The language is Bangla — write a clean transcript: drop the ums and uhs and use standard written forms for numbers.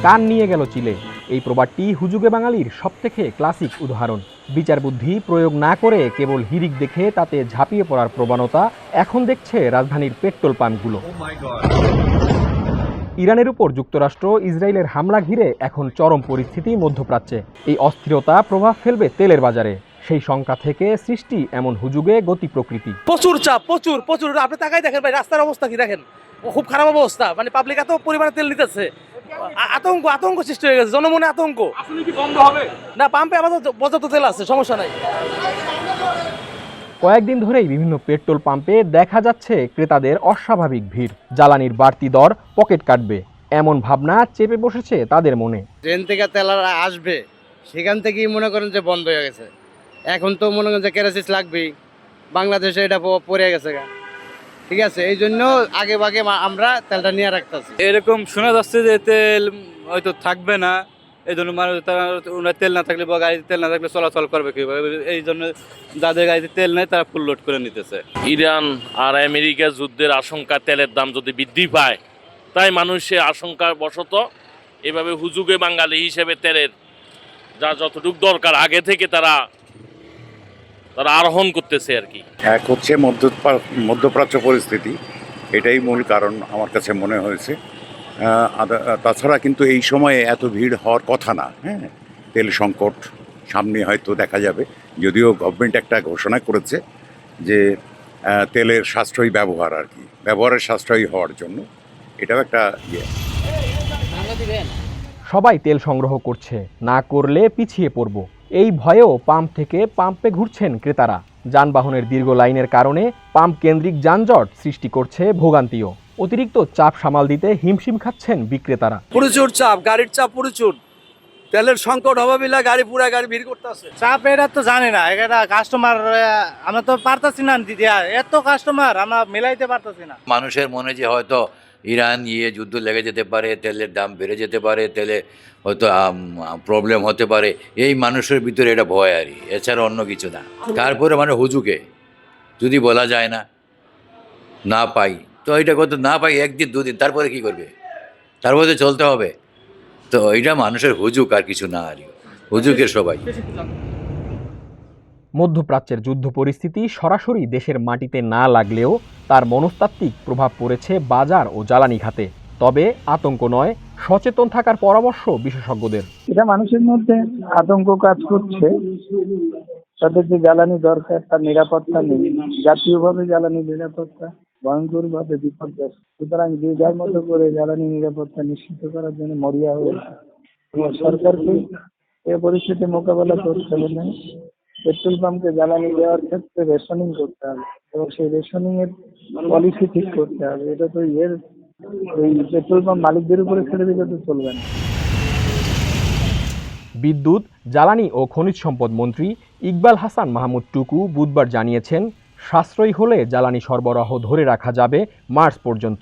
কান নিয়ে গেল চিলে। এই প্রবাদটি হুজুগে বাঙালির সবথেকে ক্লাসিক উদাহরণ। বিচার বুদ্ধি প্রয়োগ না করে কেবল হিরিক দেখে তাতে ঝাঁপিয়ে পড়ার প্রবণতা এখন দেখছে রাজধানীর পেট্রোল পাম্পগুলো। ইরানের উপর যুক্তরাষ্ট্র ইসরায়েলের হামলা ঘিরে এখন চরম পরিস্থিতি মধ্যপ্রাচ্যে। এই অস্থিরতা প্রভাব ফেলবে তেলের বাজারে। সেই শঙ্কা থেকে সৃষ্টি এমন হুজুগে গতি প্রকৃতি। প্রচুর চাপ, প্রচুর প্রচুর। আপনি তাকাই দেখেন ভাই, রাস্তার অবস্থা কি দেখেন, খুব খারাপ অবস্থা। মানে পাবলিক এত পরিমাণে তেল নিতেছে, আতঙ্ক সৃষ্টি হয়ে গেছে, জনমনে আতঙ্ক। আসলে কি বন্ধ হবে না? পাম্পে আমাদের পর্যাপ্ত তেল আছে, সমস্যা নাই। কয়েকদিন ধরেই বিভিন্ন পেট্রোল পাম্পে দেখা যাচ্ছে ক্রেতাদের অস্বাভাবিক ভিড়। জ্বালানির বাড়তি দর পকেট কাটবে এমন ভাবনা চেপে বসেছে তাদের মনে। ট্রেন থেকে তেল আসবে, সেখান থেকেই মনে করেন যে বন্ধ হয়ে গেছে। এখন তো মনে করেন যে কেরাসিস লাগবেই, বাংলাদেশে এটা পড়ে গেছে। ঠিক আছে, এই জন্য আগে ভাগে আমরা তেলটা নিয়ে রাখতেছি। এরকম শোনা যাচ্ছে যে তেল হয়তো থাকবে না, এই জন্য মানুষ তেল না থাকলে বা গাড়িতে তেল না থাকলে চলাচল করবে কীভাবে, এই জন্য যাদের গাড়িতে তেল নেই তারা ফুল লোড করে নিতেছে। ইরান আর আমেরিকা যুদ্ধের আশঙ্কা, তেলের দাম যদি বৃদ্ধি পায়, তাই মানুষের আশঙ্কার বশত এভাবে হুজুগে বাঙালি হিসেবে তেলের যা যতটুকু দরকার আগে থেকে তারা আরোহণ করতেছে আর কি। এক হচ্ছে মধ্যপ্রাচ্য পরিস্থিতি, এটাই মূল কারণ আমার কাছে মনে হয়েছে। তাছাড়া কিন্তু এই সময়ে এত ভিড় হওয়ার কথা না। হ্যাঁ, তেল সংকট সামনে হয়তো দেখা যাবে, যদিও গভর্নমেন্ট একটা ঘোষণা করেছে যে তেলের সাশ্রয়ী ব্যবহার আর কি, ব্যবহারের সাশ্রয়ী হওয়ার জন্য এটাও একটা সবাই তেল সংগ্রহ করছে, না করলে পিছিয়ে পড়ব এই ভয়েও পাম্প থেকে পাম্পে ঘুরছেন ক্রেতারা। যানবাহনের দীর্ঘ লাইনের কারণে পাম্প কেন্দ্রিক যানজট সৃষ্টি করছে ভোগান্তিও। অতিরিক্ত চাপ সামাল দিতে হিমশিম খাচ্ছেন বিক্রেতারা। প্রচুর চাপ, গাড়ির চাপ প্রচুর। তেলের সংকট হবে বিলা গাড়ি ভিড় করতেছে। চাপ এটা তো জানি না, এটা কাস্টমার আমরা তো পারতাছি না দিদি, এত কাস্টমার আমরা মেলাইতে পারতাছি না। মানুষের মনে যে হয়তো ইরান যুদ্ধ লেগে যেতে পারে, তেলের দাম বেড়ে যেতে পারে, তেলে হয়তো প্রবলেম হতে পারে, এই মানুষের ভিতরে এটা ভয় আর কি, এছাড়া অন্য কিছু না। তারপরে মানে হুজুকে যদি বলা যায় না পাই, তো এটা কত না পাই একদিন দুদিন, তারপরে কি করবে, তারপরে তো চলতে হবে। তো এটা মানুষের হুজুক আর কিছু না, আর হুজুকের সবাই। মধ্যপ্রাচ্যের যুদ্ধ পরিস্থিতি সরাসরি দেশের মাটিতে না লাগলেও তার মনস্তাত্ত্বিক প্রভাব পড়েছে বাজার ও জ্বালানি খাতে। তবে আতঙ্ক নয়, সচেতন থাকার পরামর্শ বিশেষজ্ঞদের। এটা মানুষের মধ্যে আতঙ্ক কাজ করছে, তাদের যে জ্বালানি দরকার তার নিরাপত্তা নেই। জাতীয়ভাবে জ্বালানি নিরাপত্তা ভয়ঙ্কর ভাবে বিপর্যস্ত। সুতরাং যে যার মতো করে জ্বালানি নিরাপত্তা নিশ্চিত করার জন্য মরিয়া হয়েছে। সরকারকে এই পরিস্থিতি মোকাবেলা করতে হলে পেট্রোল পাম্পকে জ্বালানি দেওয়ার ক্ষেত্রে রেশনিং করতে হবে এবং সেই রেশনিং এর পলিসি ঠিক করতে হবে। এটা তো এই পেট্রোল পাম্প মালিকদের উপরে ছেড়ে দিলে তো চলবে না। বিদ্যুৎ, জ্বালানি ও খনিজ সম্পদ মন্ত্রী ইকবাল হাসান মাহমুদ টুকু বুধবার জানিয়েছেন, সাশ্রয়ী হলে জ্বালানি সরবরাহ ধরে রাখা যাবে মার্চ পর্যন্ত।